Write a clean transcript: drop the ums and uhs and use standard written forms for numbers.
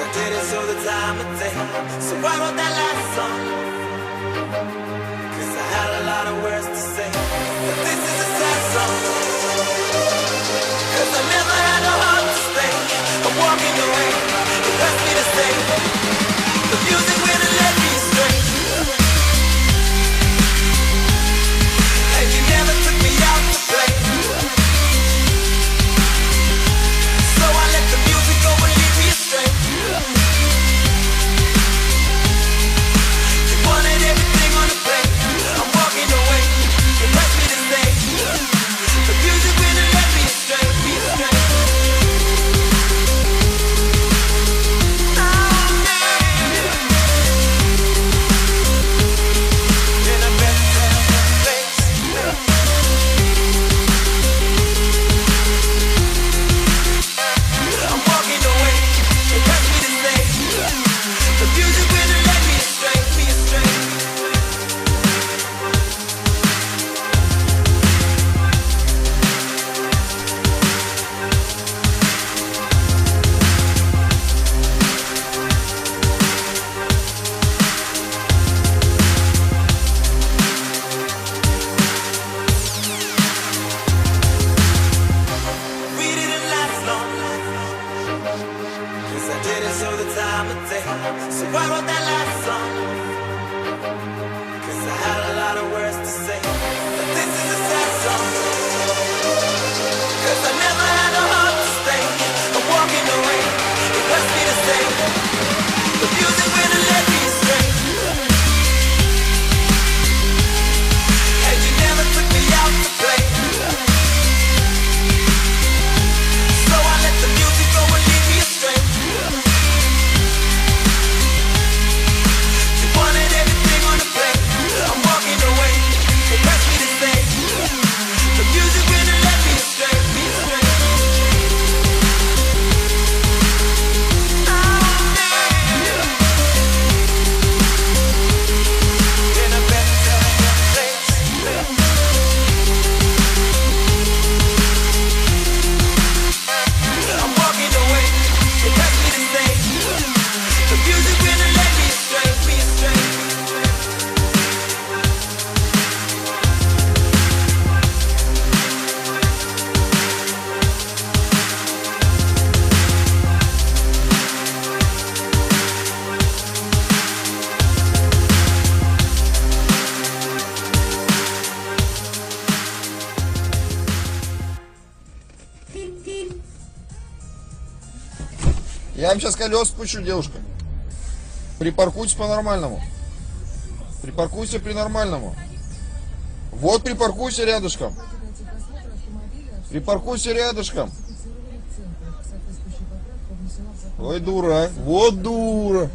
I did it so the time of day. So I wrote that last song, cause I had a lot of words to say. But this is a sad song, cause I never had a heart to stay. I'm walking away, it hurts me to say. The music wouldn't let me stray, and you never took me out to play. So I let the music go and lead me astray. You wanted everything on the plate. I'm walking away, it hurts me to say. The music wouldn't let me stray, me astray. So I wrote that last song, cause I had a lot of words to say. But this is a sad song, cause I never had a heart to stay. I'm walking away, it hurts me to say. The music wouldn't let me stray, and you never took me out to play. So I let the music go and lead me astray. Wanted everything on the plate. I'm walking away, it hurts me to say. The music wouldn't let me stray, me astray. In a better place. I'm walking away, it hurts me to say. The music wouldn't let me stray, me astray. Я им сейчас колес спущу, девушка. Припаркуйтесь по-нормальному. Припаркуйся при-нормальному. Вот припаркуйся рядышком. Припаркуйся рядышком. Ой, дура, а. Вот дура.